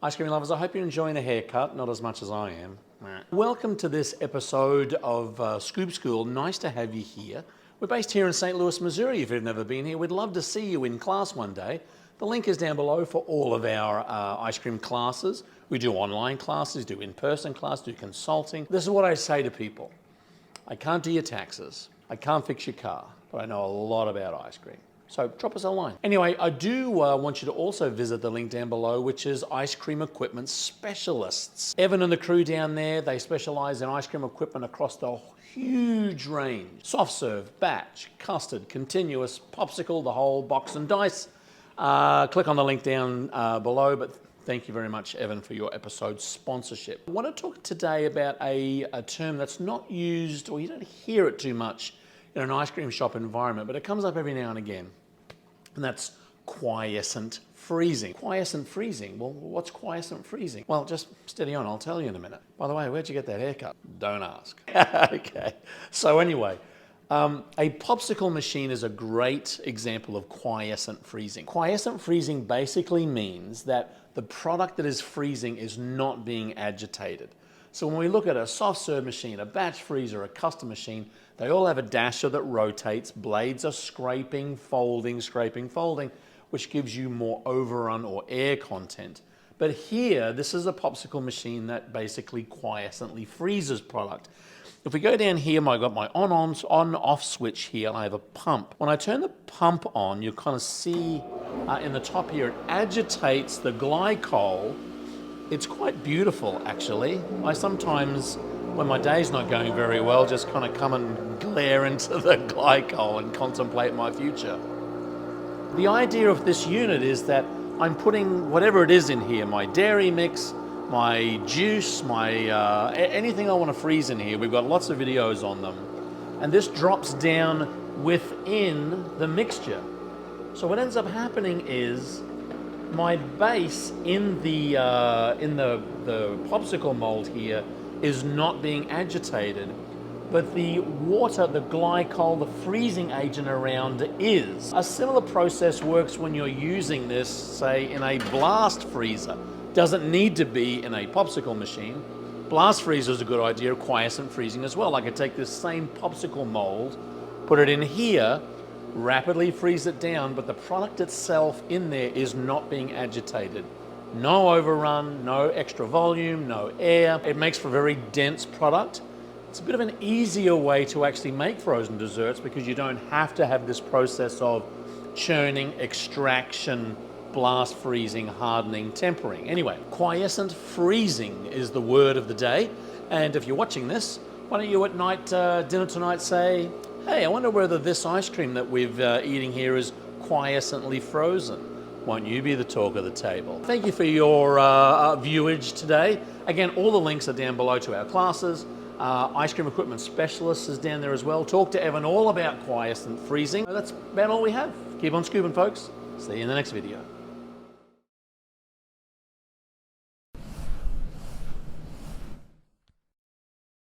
Ice cream lovers, I hope you're enjoying a haircut, not as much as I am. Welcome to this episode of Scoop School. Nice to have you here. We're based here in St. Louis, Missouri. If you've never been here, we'd love to see you in class one day. The link is down below for all of our ice cream classes. We do online classes, do in-person classes, do consulting. This is what I say to people. I can't do your taxes. I can't fix your car, but I know a lot about ice cream. So drop us a line. Anyway, I do want you to also visit the link down below, which is Ice Cream Equipment Specialists. Evan and the crew down there, they specialize in ice cream equipment across the huge range. Soft serve, batch, custard, continuous, popsicle, the whole box and dice. Click on the link down below, but thank you very much, Evan, for your episode sponsorship. I want to talk today about a term that's not used, or you don't hear it too much in an ice cream shop environment, but it comes up every now and again, and that's quiescent freezing. Quiescent freezing, well, what's quiescent freezing? Well, just steady on, I'll tell you in a minute. By the way, where'd you get that haircut? Don't ask. Okay, so anyway, a popsicle machine is a great example of quiescent freezing. Quiescent freezing basically means that the product that is freezing is not being agitated. So when we look at a soft serve machine, a batch freezer, a custom machine, they all have a dasher that rotates, blades are scraping, folding, which gives you more overrun or air content. But here, this is a popsicle machine that basically quiescently freezes product. If we go down here, I've got my on-off switch here, and I have a pump. When I turn the pump on, you kind of see in the top here, it agitates the glycol. It's quite beautiful, actually. I sometimes, when my day's not going very well, just kind of come and glare into the glycol and contemplate my future. The idea of this unit is that I'm putting whatever it is in here, my dairy mix, my juice, my anything I want to freeze in here. We've got lots of videos on them. And this drops down within the mixture. So what ends up happening is my base in the popsicle mold here is not being agitated, but the water, the glycol, the freezing agent around is. A similar process works when you're using this, say, in a blast freezer. Doesn't need to be in a popsicle machine. Blast freezer is a good idea of quiescent freezing as well. I could take this same popsicle mold, put it in here, rapidly freeze it down, but the product itself in there is not being agitated. No overrun, no extra volume, no air. It makes for a very dense product. It's a bit of an easier way to actually make frozen desserts because you don't have to have this process of churning, extraction, blast freezing, hardening, tempering. Anyway, quiescent freezing is the word of the day. And if you're watching this, why don't you at night, dinner tonight, say, hey, I wonder whether this ice cream that we're eating here is quiescently frozen. Won't you be the talk of the table? Thank you for your viewage today. Again, all the links are down below to our classes. Ice Cream Equipment Specialists is down there as well. Talk to Evan all about quiescent freezing. That's about all we have. Keep on scooping, folks. See you in the next video.